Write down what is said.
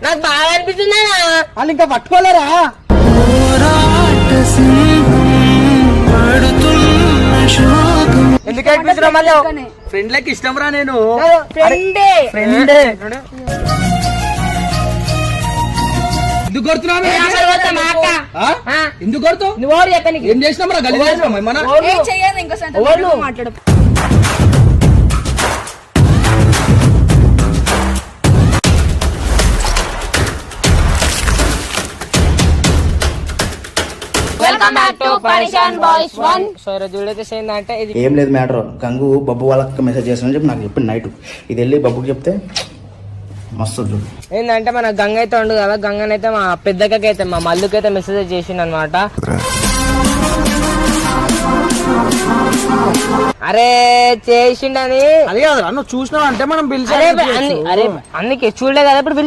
నాకు బాగా అనిపిస్తుంది వాళ్ళు ఇంకా పట్టుకోలేరా? ఎందుకు అనిపిస్తున్నా మళ్ళీ ఫ్రెండ్ లెక్క ఇష్టం రా నేను. ఫ్రెండే ఫ్రెండే ఎందుకు కొడుతున్నావు? ఎందుకు కొడుతావు? నువ్వు చెప్పని ఏం చేసినాం రా? గలీజ్ చేసినాం ఏమన్నా? మాట్లాడు. Welcome back to Pareshan Boys 1. So ఈరోజు వీడియో వచ్చేసి ఏంటంటే ఇది ఏం లేదు మ్యాటర్. గంగు బబ్బు వాళ్ళకి మెసేజ్ చేస్తానని చెప్పి నాకు చెప్పి నైట్ ఇది వెళ్ళి బబ్బుకి చెప్తే మస్తు చూడు. ఏంటంటే మన గంగ అయితే ఉండు కదా, గంగనైతే మా పెద్దకైతే మా మల్లుకైతే మెసేజ్ చేసిండు అనమాట. అరే చేసిండని అది కాదు నువ్వు చూసినావు అంటే మనం పిలిచి అరే అందుకే చూడలే కదా ఇప్పుడు